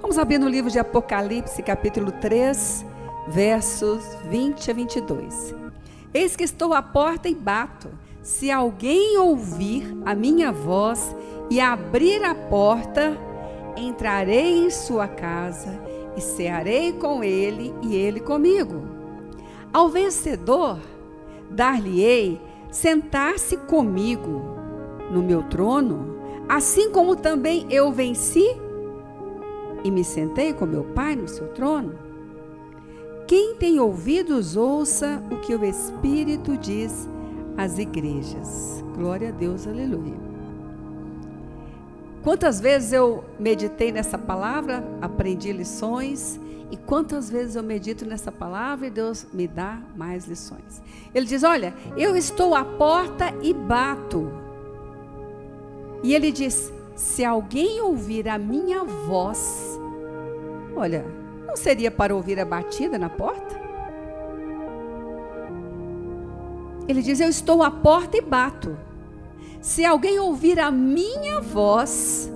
Vamos abrir no livro de Apocalipse, capítulo 3, versos 20 a 22. Eis que estou à porta e bato. Se alguém ouvir a minha voz e abrir a porta, entrarei em sua casa e cearei com ele e ele comigo. Ao vencedor, dar-lhe-ei sentar-se comigo no meu trono, assim como também eu venci e me sentei com meu Pai no seu trono. Quem tem ouvidos, ouça o que o Espírito diz às igrejas. Glória a Deus, aleluia. Quantas vezes eu meditei nessa palavra, aprendi lições, e quantas vezes eu medito nessa palavra e Deus me dá mais lições. Ele diz, olha, eu estou à porta e bato. E ele diz, se alguém ouvir a minha voz, olha, não seria para ouvir a batida na porta? Ele diz, eu estou à porta e bato. Se alguém ouvir a minha voz,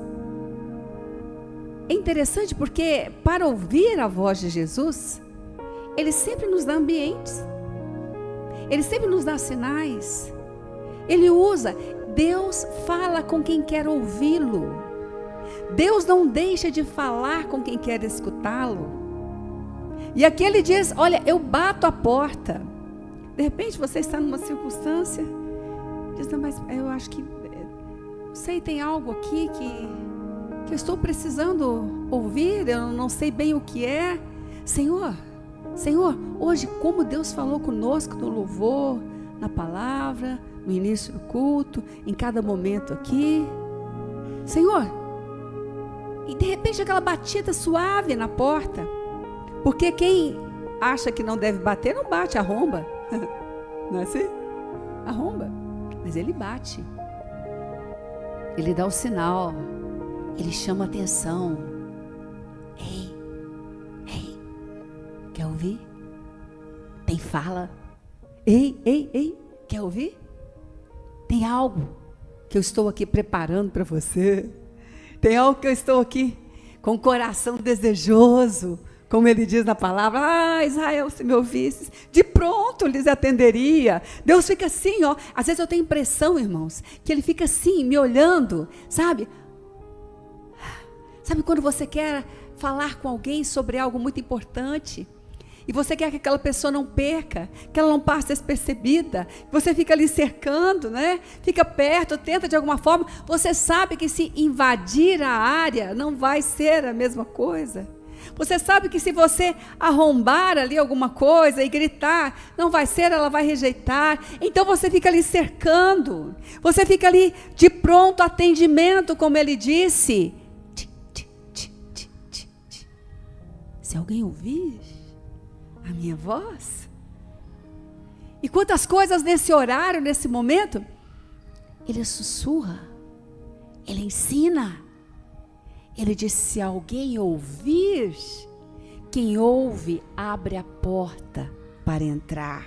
é interessante porque para ouvir a voz de Jesus, Ele sempre nos dá ambientes, Ele sempre nos dá sinais, Ele usa, Deus fala com quem quer ouvi-lo, Deus não deixa de falar com quem quer escutá-lo. E aqui Ele diz, olha, eu bato a porta. De repente você está numa circunstância, diz, não, mas eu acho que, não sei, tem algo aqui que eu estou precisando ouvir, eu não sei bem o que é. Senhor, hoje como Deus falou conosco no louvor, na palavra, no início do culto, em cada momento aqui. Senhor, e de repente aquela batida suave na porta, porque quem acha que não deve bater, não bate, arromba. Não é assim? Arromba. Mas ele bate. Ele dá o sinal. Ele chama a atenção. Ei, quer ouvir? Tem fala. Ei, quer ouvir? Tem algo que eu estou aqui preparando para você. Tem algo que eu estou aqui com o coração desejoso, como ele diz na palavra, Israel, se me ouvisses, de pronto lhes atenderia. Deus fica assim, ó. Às vezes eu tenho impressão, irmãos, que ele fica assim, me olhando, sabe? Sabe quando você quer falar com alguém sobre algo muito importante, e você quer que aquela pessoa não perca, que ela não passe despercebida, você fica ali cercando, né? Fica perto, tenta de alguma forma, você sabe que se invadir a área, não vai ser a mesma coisa. Você sabe que se você arrombar ali alguma coisa e gritar, não vai ser, ela vai rejeitar. Então você fica ali cercando. Você fica ali de pronto atendimento, como ele disse. Se alguém ouvir a minha voz. E quantas coisas nesse horário, nesse momento, ele sussurra, ele ensina. Ele diz, se alguém ouvir, quem ouve abre a porta para entrar.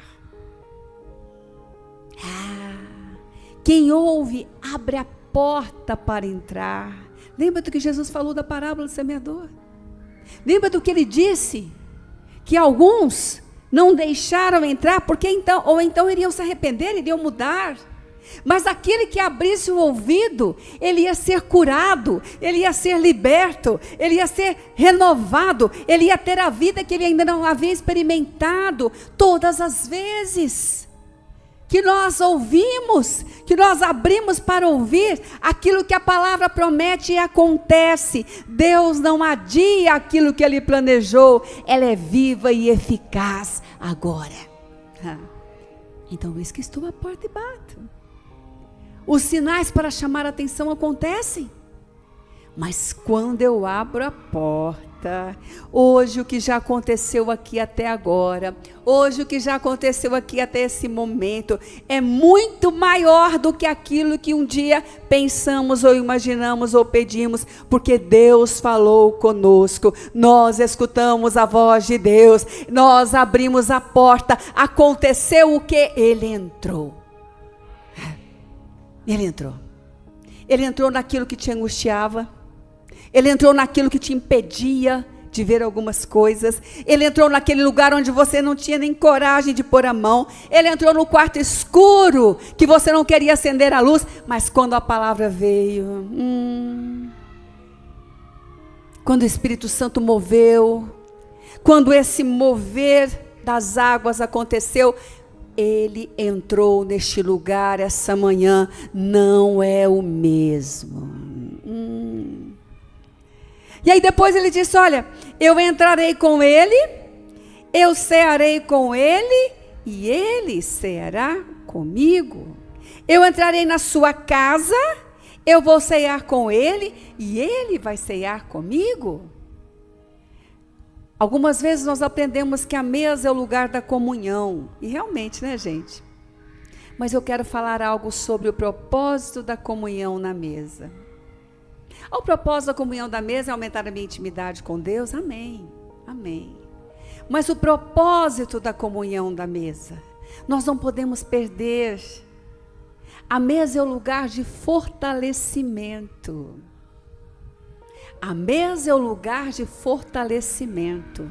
Quem ouve abre a porta para entrar. Lembra do que Jesus falou da parábola do semeador? Lembra do que ele disse? Que alguns não deixaram entrar, porque então iriam se arrepender, iriam mudar. Mas aquele que abrisse o ouvido, ele ia ser curado, ele ia ser liberto, ele ia ser renovado, ele ia ter a vida que ele ainda não havia experimentado. Todas as vezes que nós ouvimos, que nós abrimos para ouvir, aquilo que a palavra promete e acontece. Deus não adia aquilo que ele planejou, ela é viva e eficaz agora. Então eis que estou à porta e bato. Os sinais para chamar a atenção acontecem. Mas quando eu abro a porta, hoje o que já aconteceu aqui até agora, hoje o que já aconteceu aqui até esse momento, é muito maior do que aquilo que um dia pensamos ou imaginamos ou pedimos, porque Deus falou conosco, nós escutamos a voz de Deus, nós abrimos a porta, aconteceu o que? Ele entrou. Ele entrou naquilo que te angustiava, Ele entrou naquilo que te impedia de ver algumas coisas. Ele entrou naquele lugar onde você não tinha nem coragem de pôr a mão. Ele entrou no quarto escuro, que você não queria acender a luz. Mas quando a palavra veio, quando o Espírito Santo moveu, quando esse mover das águas aconteceu, ele entrou neste lugar essa manhã. Não é o mesmo. E aí depois ele disse, olha, eu entrarei com ele, eu cearei com ele, e ele ceará comigo. Eu entrarei na sua casa, eu vou cear com ele, e ele vai cear comigo. Algumas vezes nós aprendemos que a mesa é o lugar da comunhão. E realmente, né, gente? Mas eu quero falar algo sobre o propósito da comunhão na mesa. O propósito da comunhão da mesa é aumentar a minha intimidade com Deus? Amém, amém. Mas o propósito da comunhão da mesa, nós não podemos perder. A mesa é o lugar de fortalecimento. A mesa é o lugar de fortalecimento.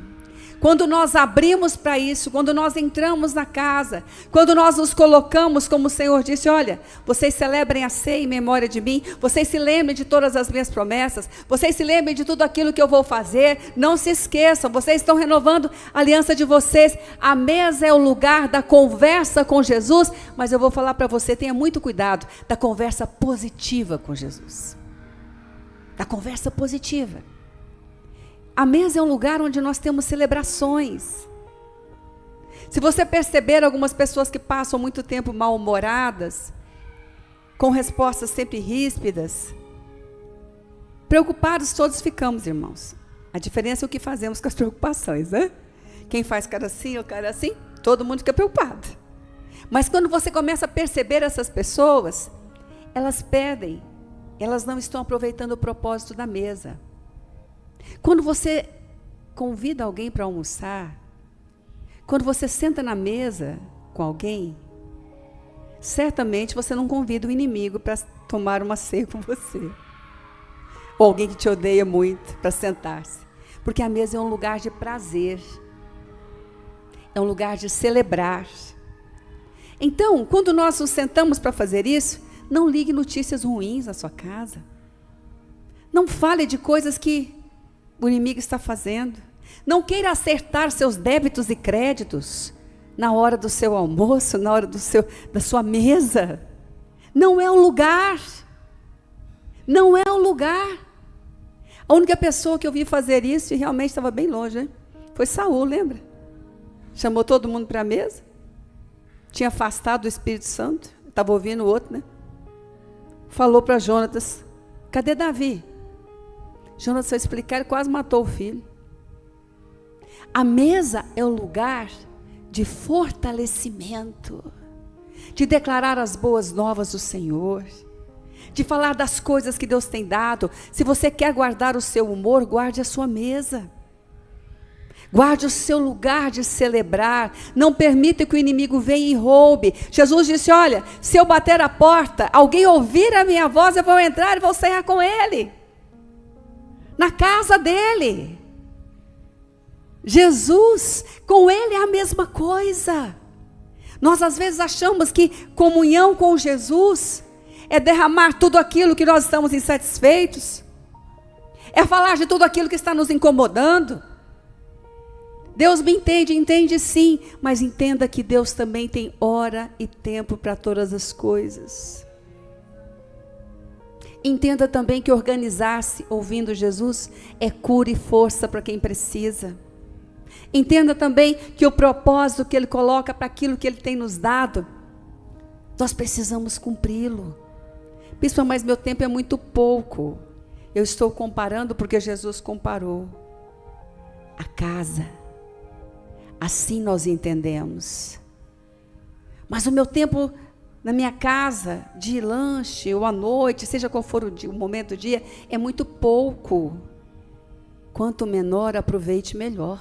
Quando nós abrimos para isso, quando nós entramos na casa, quando nós nos colocamos, como o Senhor disse, olha, vocês celebrem a ceia em memória de mim, vocês se lembrem de todas as minhas promessas, vocês se lembrem de tudo aquilo que eu vou fazer, não se esqueçam, vocês estão renovando a aliança de vocês. A mesa é o lugar da conversa com Jesus, mas eu vou falar para você, tenha muito cuidado, da conversa positiva com Jesus. Da conversa positiva. A mesa é um lugar onde nós temos celebrações. Se você perceber algumas pessoas que passam muito tempo mal-humoradas, com respostas sempre ríspidas, preocupados todos ficamos, irmãos. A diferença é o que fazemos com as preocupações, né? Quem faz cara assim ou cara assim, todo mundo fica preocupado. Mas quando você começa a perceber essas pessoas, elas pedem, elas não estão aproveitando o propósito da mesa. Quando você convida alguém para almoçar, quando você senta na mesa com alguém, certamente você não convida o inimigo para tomar uma ceia com você. Ou alguém que te odeia muito para sentar-se. Porque a mesa é um lugar de prazer. É um lugar de celebrar. Então, quando nós nos sentamos para fazer isso, não ligue notícias ruins na sua casa. Não fale de coisas que o inimigo está fazendo. Não queira acertar seus débitos e créditos na hora do seu almoço, na hora da sua mesa. Não é o lugar. Não é o lugar. A única pessoa que eu vi fazer isso, e realmente estava bem longe, né? Foi Saul, lembra? Chamou todo mundo para a mesa. Tinha afastado o Espírito Santo. Estava ouvindo o outro, né? Falou para Jonatas, cadê Davi? Jonas foi explicar, ele quase matou o filho. A mesa é o lugar de fortalecimento, de declarar as boas novas do Senhor, de falar das coisas que Deus tem dado. Se você quer guardar o seu humor, guarde a sua mesa. Guarde o seu lugar de celebrar. Não permita que o inimigo venha e roube. Jesus disse, olha, se eu bater a porta, alguém ouvir a minha voz, eu vou entrar e vou cear com ele. Na casa dele. Jesus, com ele é a mesma coisa. Nós às vezes achamos que comunhão com Jesus é derramar tudo aquilo que nós estamos insatisfeitos, é falar de tudo aquilo que está nos incomodando. Deus me entende, entende sim, mas entenda que Deus também tem hora e tempo para todas as coisas. Entenda também que organizar-se ouvindo Jesus é cura e força para quem precisa. Entenda também que o propósito que Ele coloca para aquilo que Ele tem nos dado, nós precisamos cumpri-lo. Bispo, mas meu tempo é muito pouco. Eu estou comparando porque Jesus comparou. A casa. Assim nós entendemos. Mas o meu tempo na minha casa, de lanche ou à noite, seja qual for o momento do dia, é muito pouco. Quanto menor, aproveite melhor.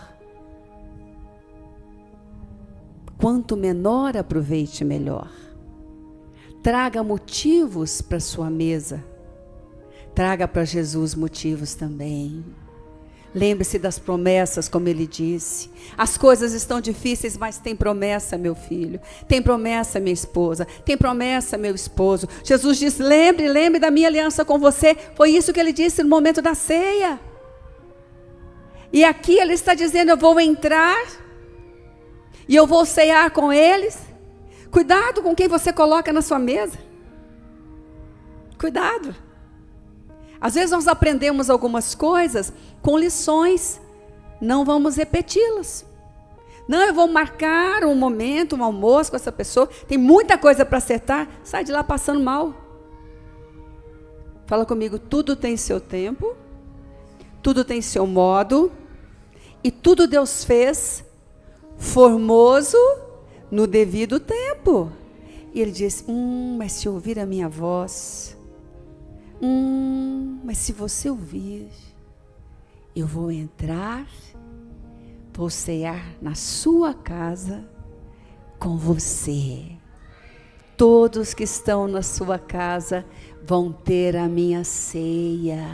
Quanto menor, aproveite melhor. Traga motivos para sua mesa. Traga para Jesus motivos também. Lembre-se das promessas, como ele disse. As coisas estão difíceis, mas tem promessa, meu filho. Tem promessa, minha esposa. Tem promessa, meu esposo. Jesus diz, lembre da minha aliança com você. Foi isso que ele disse no momento da ceia. E aqui ele está dizendo, eu vou entrar e eu vou cear com eles. Cuidado com quem você coloca na sua mesa. Cuidado. Às vezes nós aprendemos algumas coisas com lições, não vamos repeti-las. Não, eu vou marcar um momento, um almoço com essa pessoa, tem muita coisa para acertar, sai de lá passando mal. Fala comigo, tudo tem seu tempo, tudo tem seu modo, e tudo Deus fez formoso no devido tempo. E ele diz, mas se ouvir a minha voz... mas se você ouvir, eu vou entrar, vou cear na sua casa com você. Todos que estão na sua casa vão ter a minha ceia.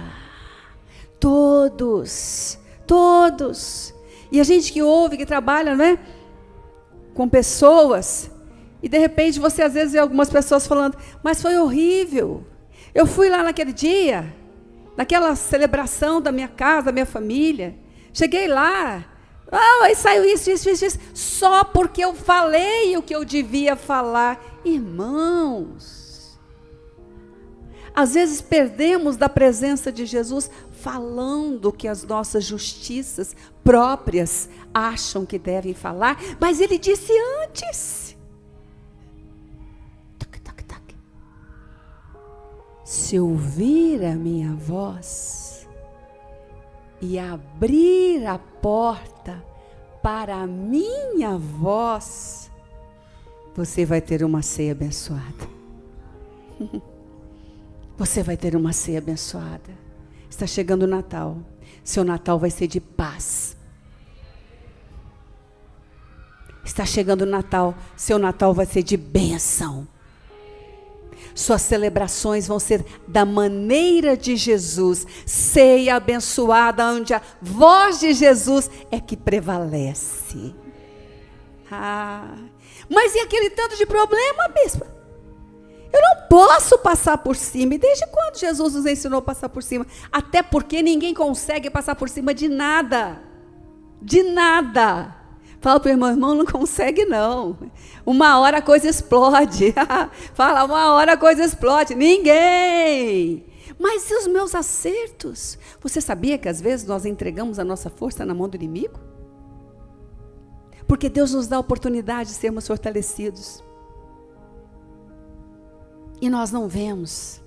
Todos. E a gente que ouve, que trabalha, né, com pessoas, e de repente você às vezes vê algumas pessoas falando, mas foi horrível. Eu fui lá naquele dia, naquela celebração da minha casa, da minha família. Cheguei lá, aí saiu isso, só porque eu falei o que eu devia falar. Irmãos, às vezes perdemos da presença de Jesus falando que as nossas justiças próprias acham que devem falar, mas ele disse antes. Se ouvir a minha voz e abrir a porta para a minha voz, você vai ter uma ceia abençoada. Você vai ter uma ceia abençoada. Está chegando o Natal. Seu Natal vai ser de paz. Está chegando o Natal. Seu Natal vai ser de bênção. Suas celebrações vão ser da maneira de Jesus. Ceia abençoada, onde a voz de Jesus é que prevalece. Mas e aquele tanto de problema, bispa? Eu não posso passar por cima. E desde quando Jesus nos ensinou a passar por cima? Até porque ninguém consegue passar por cima de nada. De nada. Fala para o irmão, não consegue não. Uma hora a coisa explode. Fala, uma hora a coisa explode. Ninguém. Mas e os meus acertos? Você sabia que às vezes nós entregamos a nossa força na mão do inimigo? Porque Deus nos dá a oportunidade de sermos fortalecidos. E nós não vemos.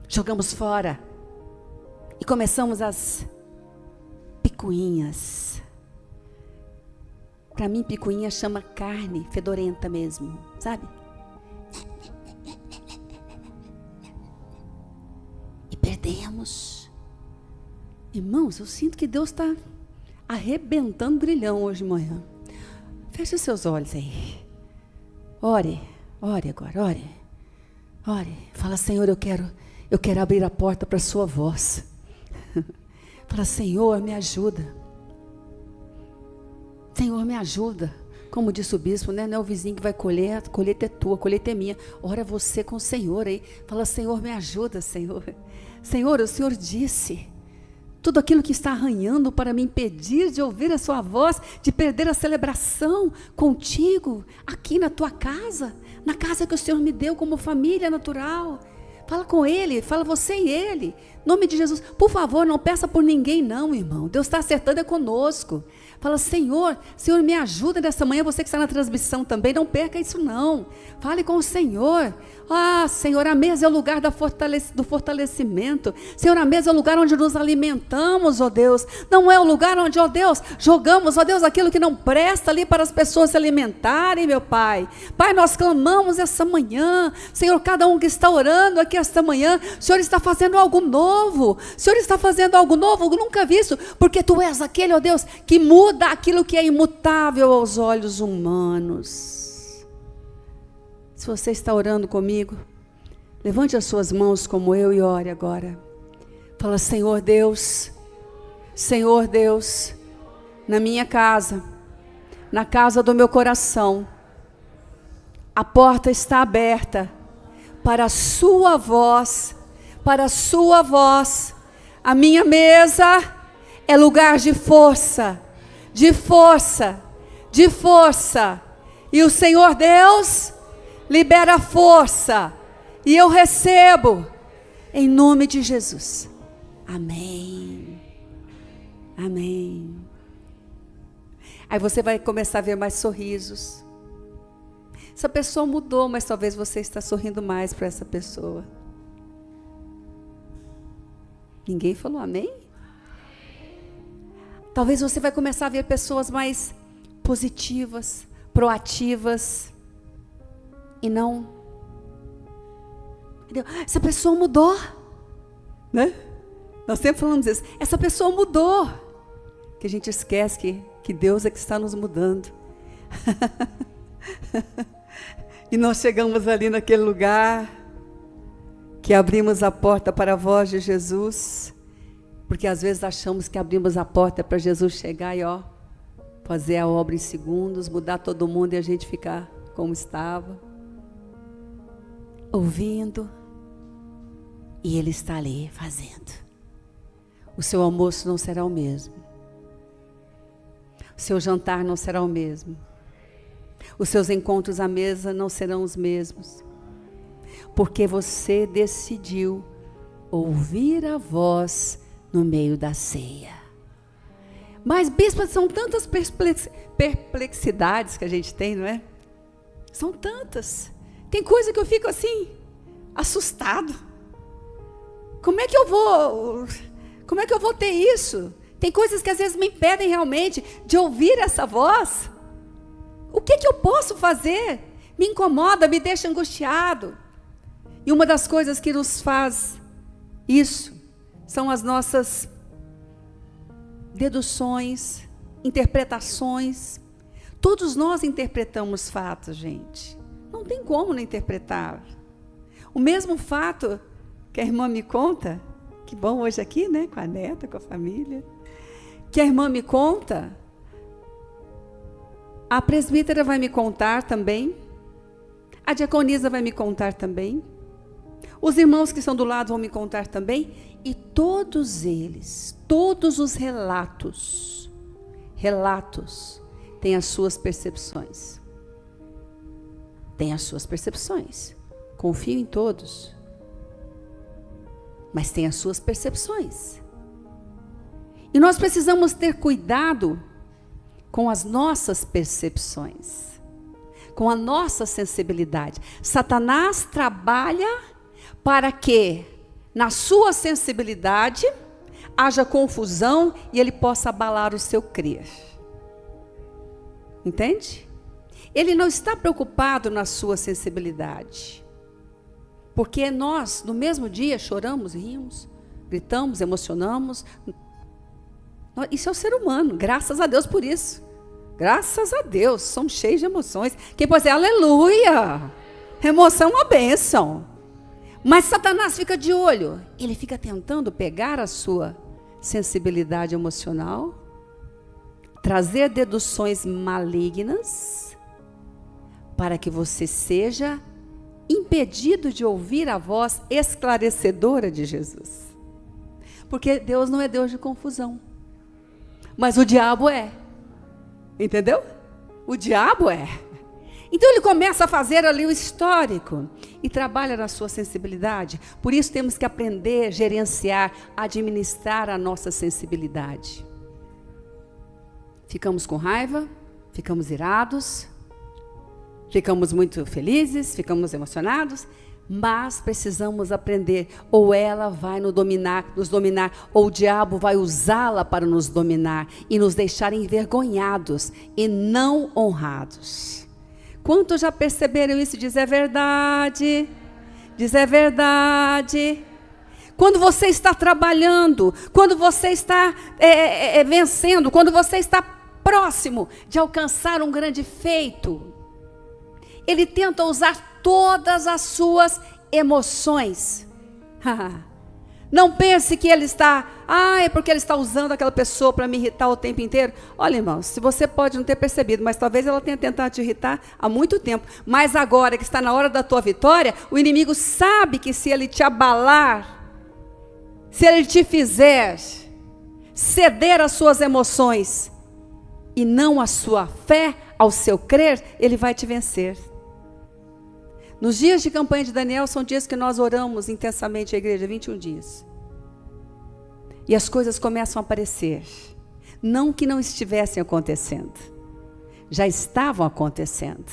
Jogamos fora. E começamos as picuinhas. Para mim, picuinha chama carne fedorenta mesmo, sabe? E perdemos. Irmãos, eu sinto que Deus está arrebentando grilhão hoje de manhã. Feche os seus olhos aí. Ore agora, ore. Fala, Senhor, eu quero abrir a porta para a sua voz. Fala, Senhor, me ajuda. Senhor, me ajuda. Como disse o bispo, né? Não é o vizinho que vai colher, a colheita é tua, a colheita é minha. Ora você com o Senhor aí. Fala, Senhor, me ajuda, Senhor. Senhor, o Senhor disse, tudo aquilo que está arranhando para me impedir de ouvir a sua voz, de perder a celebração contigo, aqui na tua casa, na casa que o Senhor me deu como família natural. Fala com Ele, fala você e Ele. Em nome de Jesus, por favor, não peça por ninguém não, irmão. Deus está acertando é conosco. Fala, Senhor, me ajuda nessa manhã, você que está na transmissão também, não perca isso não. Fale com o Senhor. Senhor, a mesa é o lugar do fortalecimento. Senhor, a mesa é o lugar onde nos alimentamos, ó Deus. Não é o lugar onde, ó Deus, jogamos, ó Deus, aquilo que não presta ali para as pessoas se alimentarem, meu Pai. Pai, nós clamamos essa manhã. Senhor, cada um que está orando aqui esta manhã, o Senhor está fazendo algo novo. O Senhor está fazendo algo novo, nunca visto, porque Tu és aquele, ó Deus, que muda aquilo que é imutável aos olhos humanos. Se você está orando comigo, levante as suas mãos como eu e ore agora. Fala, Senhor Deus, na minha casa, na casa do meu coração, a porta está aberta para a sua voz, A minha mesa é lugar de força. E o Senhor Deus libera força. E eu recebo, em nome de Jesus. Amém. Amém. Aí você vai começar a ver mais sorrisos. Essa pessoa mudou, mas talvez você está sorrindo mais para essa pessoa. Ninguém falou amém? Talvez você vai começar a ver pessoas mais positivas, proativas. E não... Entendeu? Essa pessoa mudou. Né? Nós sempre falamos isso. Essa pessoa mudou. Que a gente esquece que Deus é que está nos mudando. E nós chegamos ali naquele lugar, que abrimos a porta para a voz de Jesus, porque às vezes achamos que abrimos a porta para Jesus chegar e fazer a obra em segundos, mudar todo mundo e a gente ficar como estava, ouvindo, e Ele está ali fazendo. O seu almoço não será o mesmo, o seu jantar não será o mesmo, os seus encontros à mesa não serão os mesmos, porque você decidiu ouvir a voz no meio da ceia. Mas, bispo, são tantas perplexidades que a gente tem, não é? São tantas. Tem coisa que eu fico assim, assustado. Como é que eu vou ter isso? Tem coisas que às vezes me impedem realmente de ouvir essa voz. O que eu posso fazer? Me incomoda, me deixa angustiado. E uma das coisas que nos faz isso são as nossas deduções, interpretações. Todos nós interpretamos fatos, gente. Não tem como não interpretar. O mesmo fato que a irmã me conta, que bom hoje aqui, né? Com a neta, com a família. Que a irmã me conta, a presbítera vai me contar também, a diaconisa vai me contar também, os irmãos que estão do lado vão me contar também, e todos eles, todos os relatos, têm as suas percepções. Têm as suas percepções. Confio em todos. Mas têm as suas percepções. E nós precisamos ter cuidado com as nossas percepções, com a nossa sensibilidade. Satanás trabalha para que, na sua sensibilidade, haja confusão e ele possa abalar o seu crer. Entende? Ele não está preocupado na sua sensibilidade. Porque nós, no mesmo dia, choramos, rimos, gritamos, emocionamos. Isso é o ser humano, graças a Deus por isso. Graças a Deus, somos cheios de emoções. Quem pode dizer, aleluia, emoção é uma bênção. Mas Satanás fica de olho, ele fica tentando pegar a sua sensibilidade emocional, trazer deduções malignas, para que você seja impedido de ouvir a voz esclarecedora de Jesus. Porque Deus não é Deus de confusão. Mas o diabo é. Entendeu? O diabo é. Então ele começa a fazer ali o histórico e trabalha na sua sensibilidade. Por isso temos que aprender, gerenciar, administrar a nossa sensibilidade. Ficamos com raiva, ficamos irados, ficamos muito felizes, ficamos emocionados, mas precisamos aprender, ou ela vai nos dominar, ou o diabo vai usá-la para nos dominar e nos deixar envergonhados e não honrados. Quantos já perceberam isso? Diz é verdade, diz é verdade. Quando você está trabalhando, quando você está vencendo, quando você está próximo de alcançar um grande feito, ele tenta usar todas as suas emoções. Não pense que ele está, é porque ele está usando aquela pessoa para me irritar o tempo inteiro. Olha, irmãos, se você pode não ter percebido, mas talvez ela tenha tentado te irritar há muito tempo. Mas agora que está na hora da tua vitória, o inimigo sabe que se ele te abalar, se ele te fizer ceder às suas emoções e não à sua fé, ao seu crer, ele vai te vencer. Nos dias de campanha de Daniel, são dias que nós oramos intensamente a igreja, 21 dias. E as coisas começam a aparecer. Não que não estivessem acontecendo. Já estavam acontecendo.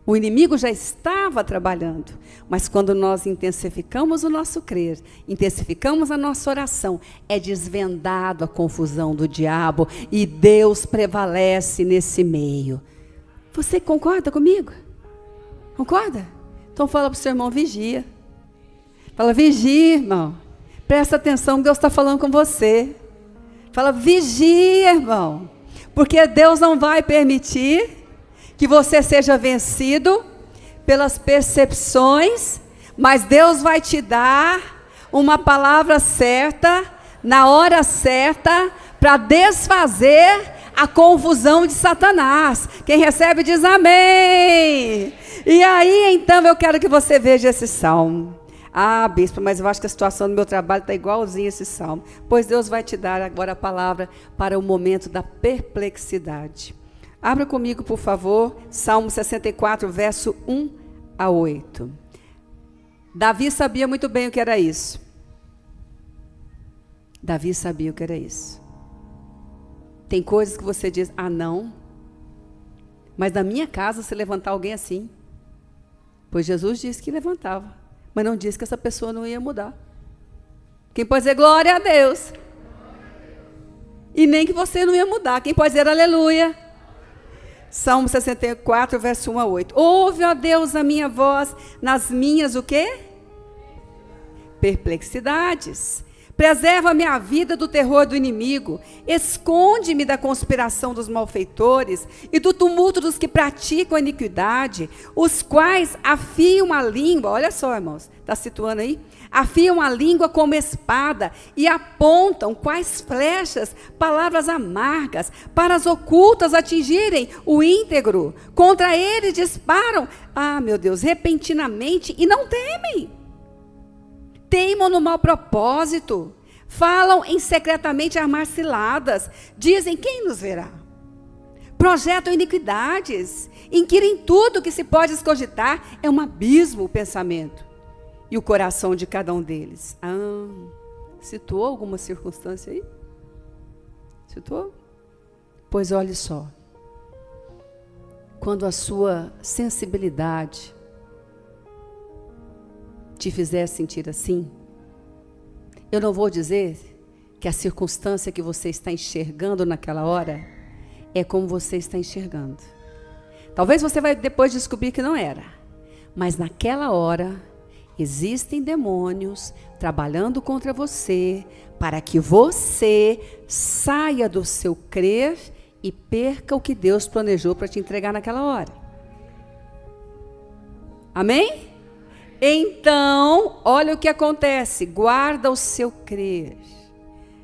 O inimigo já estava trabalhando. Mas quando nós intensificamos o nosso crer, intensificamos a nossa oração, é desvendado a confusão do diabo e Deus prevalece nesse meio. Você concorda comigo? Concorda? Então fala para o seu irmão, vigia. Fala, vigia, irmão. Presta atenção, Deus está falando com você. Fala, vigia, irmão. Porque Deus não vai permitir que você seja vencido pelas percepções, mas Deus vai te dar uma palavra certa, na hora certa, para desfazer a confusão de Satanás. Quem recebe diz amém. E aí, então, eu quero que você veja esse salmo. Bispo, mas eu acho que a situação do meu trabalho está igualzinha a esse salmo. Pois Deus vai te dar agora a palavra para o momento da perplexidade. Abra comigo, por favor, Salmo 64, verso 1 a 8. Davi sabia muito bem o que era isso. Davi sabia o que era isso. Tem coisas que você diz, não. Mas na minha casa, se levantar alguém assim, pois Jesus disse que levantava, mas não disse que essa pessoa não ia mudar. Quem pode dizer glória a Deus? E nem que você não ia mudar. Quem pode dizer aleluia? Salmo 64, verso 1 a 8. Ouve, ó Deus, a minha voz nas minhas, o quê? Perplexidades. Preserva a minha vida do terror do inimigo. Esconde-me da conspiração dos malfeitores e do tumulto dos que praticam a iniquidade, os quais afiam a língua. Olha só, irmãos, está situando aí? Afiam a língua como espada e apontam, quais flechas, palavras amargas, para as ocultas atingirem o íntegro. Contra ele disparam, meu Deus, repentinamente e não temem. Teimam no mau propósito, falam em secretamente armar ciladas, dizem, quem nos verá? Projetam iniquidades, inquirem tudo que se pode escogitar, é um abismo o pensamento e o coração de cada um deles. Citou alguma circunstância aí? Citou? Pois olhe só, quando a sua sensibilidade te fizer sentir assim, eu não vou dizer que a circunstância que você está enxergando naquela hora é como você está enxergando. Talvez você vai depois descobrir que não era, mas naquela hora existem demônios trabalhando contra você para que você saia do seu crer e perca o que Deus planejou para te entregar naquela hora. Amém? Então, olha o que acontece, guarda o seu crer.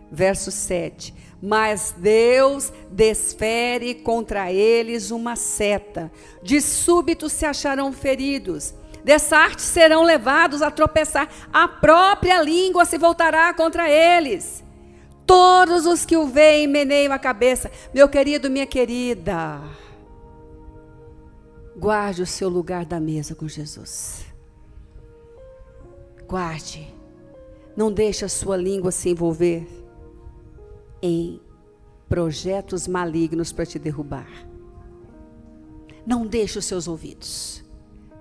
Verso 7. Mas Deus desfere contra eles uma seta, de súbito se acharão feridos, dessarte serão levados a tropeçar, a própria língua se voltará contra eles. Todos os que o veem meneiam a cabeça. Meu querido, minha querida, guarde o seu lugar da mesa com Jesus. Guarde, não deixe a sua língua se envolver em projetos malignos para te derrubar. Não deixe os seus ouvidos.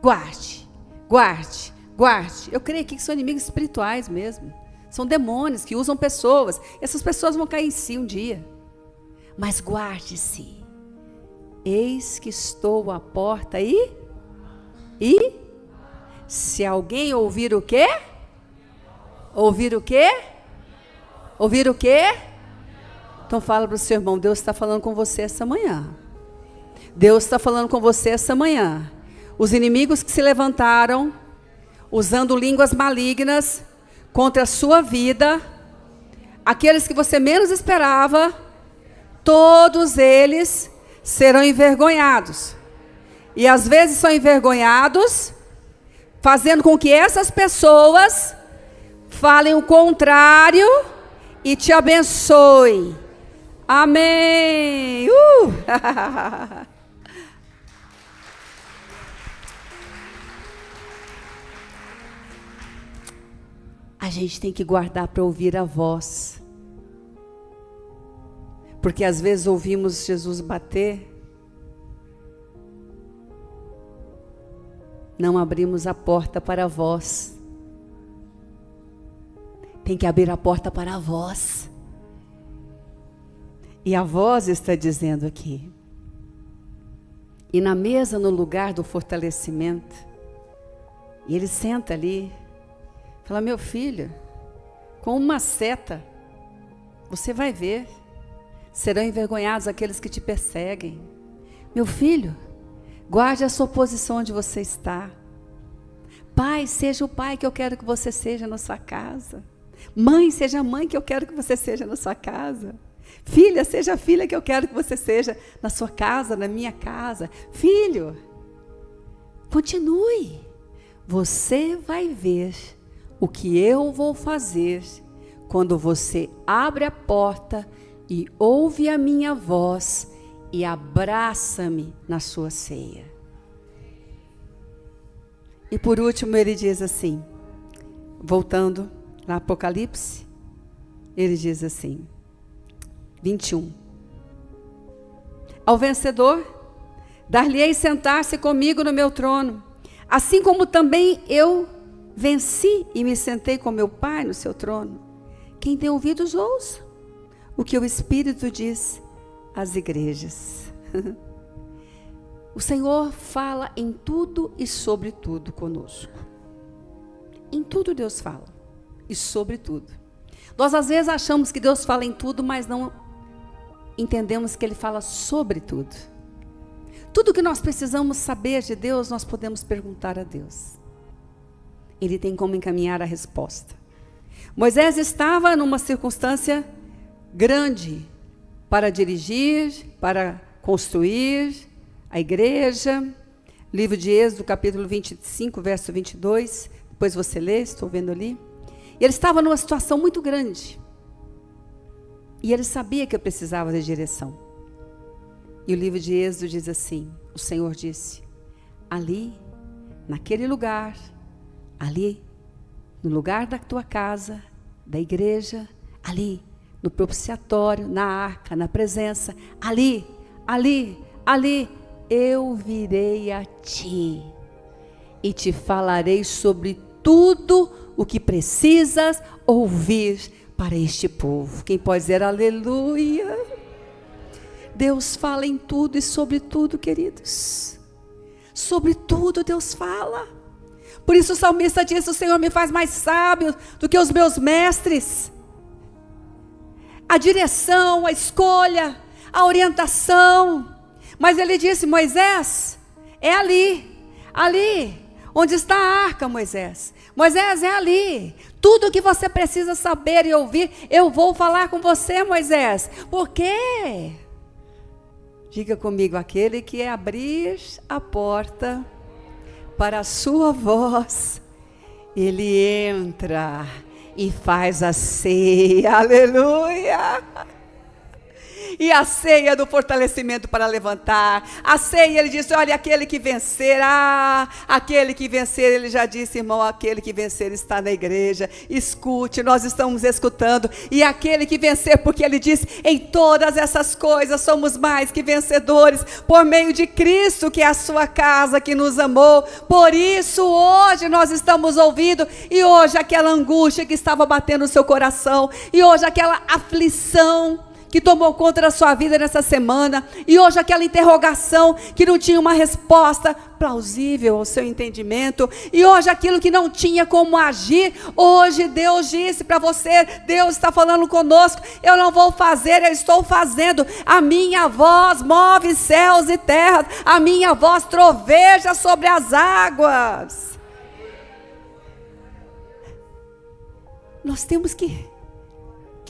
Guarde, guarde, guarde. Eu creio que são inimigos espirituais mesmo. São demônios que usam pessoas. Essas pessoas vão cair em si um dia. Mas guarde-se. Eis que estou à porta e se alguém ouvir o quê? Ouvir o quê? Ouvir o quê? Então fala para o seu irmão, Deus está falando com você essa manhã. Deus está falando com você essa manhã. Os inimigos que se levantaram, usando línguas malignas, contra a sua vida, aqueles que você menos esperava, todos eles serão envergonhados. E às vezes são envergonhados, fazendo com que essas pessoas falem o contrário e te abençoem. Amém. A gente tem que guardar para ouvir a voz. Porque às vezes ouvimos Jesus bater, não abrimos a porta para a voz. Tem que abrir a porta para a voz. E a voz está dizendo aqui. E na mesa, no lugar do fortalecimento, e ele senta ali, fala: meu filho, com uma seta, você vai ver, serão envergonhados aqueles que te perseguem. Meu filho, guarde a sua posição onde você está. Pai, seja o pai que eu quero que você seja na sua casa. Mãe, seja a mãe que eu quero que você seja na sua casa. Filha, seja a filha que eu quero que você seja na sua casa, na minha casa. Filho, continue. Você vai ver o que eu vou fazer quando você abre a porta e ouve a minha voz e abraça-me na sua ceia. E por último ele diz assim, voltando lá Apocalipse, ele diz assim, 21. Ao vencedor, dar-lhe-ei sentar-se comigo no meu trono, assim como também eu venci e me sentei com meu Pai no seu trono. Quem tem ouvidos, ouça o que o Espírito diz às igrejas. O Senhor fala em tudo e sobre tudo conosco. Em tudo Deus fala e sobre tudo. Nós às vezes achamos que Deus fala em tudo, mas não entendemos que Ele fala sobre tudo. Tudo que nós precisamos saber de Deus, nós podemos perguntar a Deus. Ele tem como encaminhar a resposta. Moisés estava numa circunstância grande para dirigir, para construir a igreja. Livro de Êxodo, capítulo 25, verso 22. Depois você lê, estou vendo ali. E ele estava numa situação muito grande. E ele sabia que eu precisava de direção. E o livro de Êxodo diz assim, o Senhor disse, ali, naquele lugar, ali, no lugar da tua casa, da igreja, ali, no propiciatório, na arca, na presença, ali, eu virei a ti e te falarei sobre tudo o que precisas ouvir para este povo. Quem pode dizer aleluia? Deus fala em tudo e sobre tudo, queridos. Sobre tudo Deus fala. Por isso o salmista diz, o Senhor me faz mais sábio do que os meus mestres. A direção, a escolha, a orientação. Mas ele disse, Moisés, é ali, onde está a arca, Moisés. Moisés, é ali. Tudo o que você precisa saber e ouvir, eu vou falar com você, Moisés. Por quê? Diga comigo, aquele que abrir a porta para a sua voz, ele entra e faz a ceia, aleluia! E a ceia do fortalecimento para levantar, a ceia, ele disse, olha, aquele que vencer, aquele que vencer, ele já disse, irmão, aquele que vencer está na igreja, escute, nós estamos escutando, e aquele que vencer, porque ele disse, em todas essas coisas somos mais que vencedores, por meio de Cristo, que é a sua casa, que nos amou, por isso hoje nós estamos ouvindo, e hoje aquela angústia que estava batendo no seu coração, e hoje aquela aflição, que tomou conta da sua vida nessa semana, e hoje aquela interrogação que não tinha uma resposta plausível ao seu entendimento, e hoje aquilo que não tinha como agir, hoje Deus disse para você, Deus está falando conosco, eu não vou fazer, eu estou fazendo, a minha voz move céus e terras, a minha voz troveja sobre as águas. Nós temos que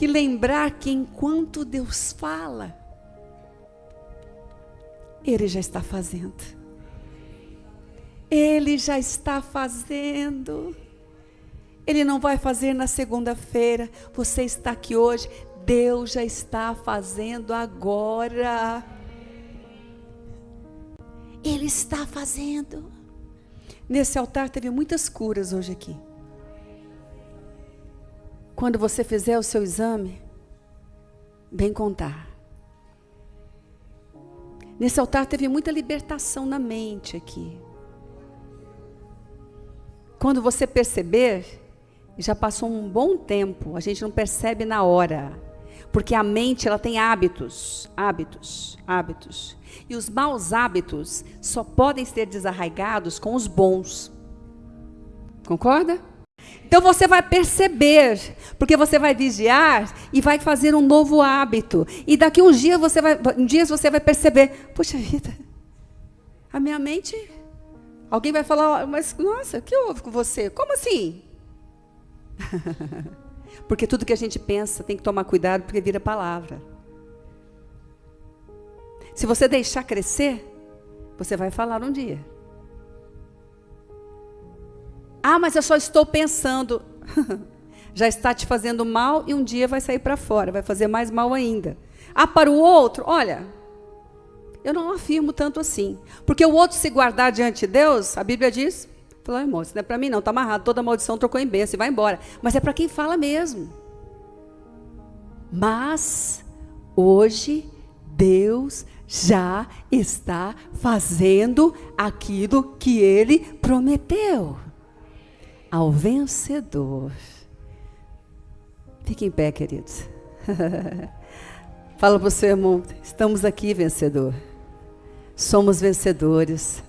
lembrar que enquanto Deus fala, Ele já está fazendo. Ele já está fazendo. Ele não vai fazer na segunda-feira. Você está aqui hoje. Deus já está fazendo agora. Ele está fazendo. Nesse altar teve muitas curas hoje aqui. Quando você fizer o seu exame, bem contar. Nesse altar teve muita libertação na mente aqui. Quando você perceber, já passou um bom tempo, a gente não percebe na hora. Porque a mente, ela tem hábitos. E os maus hábitos só podem ser desarraigados com os bons. Concorda? Então você vai perceber, porque você vai vigiar e vai fazer um novo hábito. E daqui uns dias você vai perceber, poxa vida, a minha mente... Alguém vai falar, mas nossa, o que houve com você? Como assim? Porque tudo que a gente pensa tem que tomar cuidado, porque vira palavra. Se você deixar crescer, você vai falar um dia. Ah, mas eu só estou pensando. Já está te fazendo mal e um dia vai sair para fora, vai fazer mais mal ainda. Ah, para o outro, olha, eu não afirmo tanto assim. Porque o outro se guardar diante de Deus, a Bíblia diz, falou, irmão, isso não é para mim não, está amarrado, toda maldição trocou em bênção e vai embora. Mas é para quem fala mesmo. Mas, hoje, Deus já está fazendo aquilo que Ele prometeu ao vencedor. Fique em pé, queridos. Fala para o seu irmão, estamos aqui, vencedor. Somos vencedores.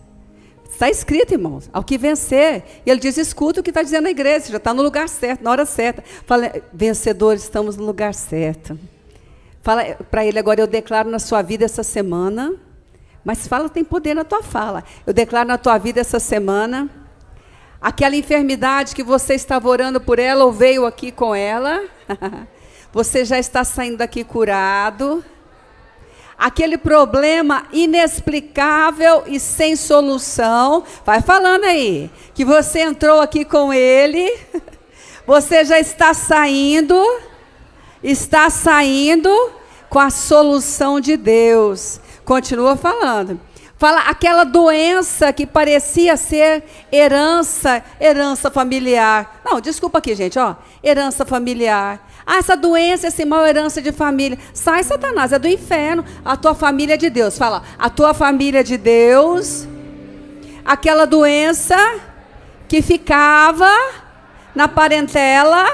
Está escrito, irmãos, ao que vencer. E ele diz, escuta o que está dizendo a igreja, já está no lugar certo, na hora certa. Fala, vencedores, estamos no lugar certo. Fala para ele agora, eu declaro na sua vida essa semana, mas fala, tem poder na tua fala. Eu declaro na tua vida essa semana, aquela enfermidade que você estava orando por ela ou veio aqui com ela, você já está saindo daqui curado. Aquele problema inexplicável e sem solução, vai falando aí, que você entrou aqui com ele, você já está saindo com a solução de Deus. Continua falando. Fala aquela doença que parecia ser herança familiar. Não, desculpa aqui, gente, ó, herança familiar. Ah, essa doença, esse mal, herança de família. Sai, Satanás, é do inferno. A tua família é de Deus. Fala, a tua família é de Deus. Aquela doença que ficava na parentela,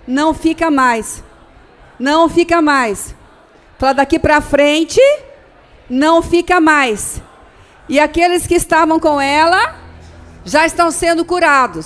não fica mais. Não fica mais. Fala, daqui para frente, não fica mais. E aqueles que estavam com ela, já estão sendo curados.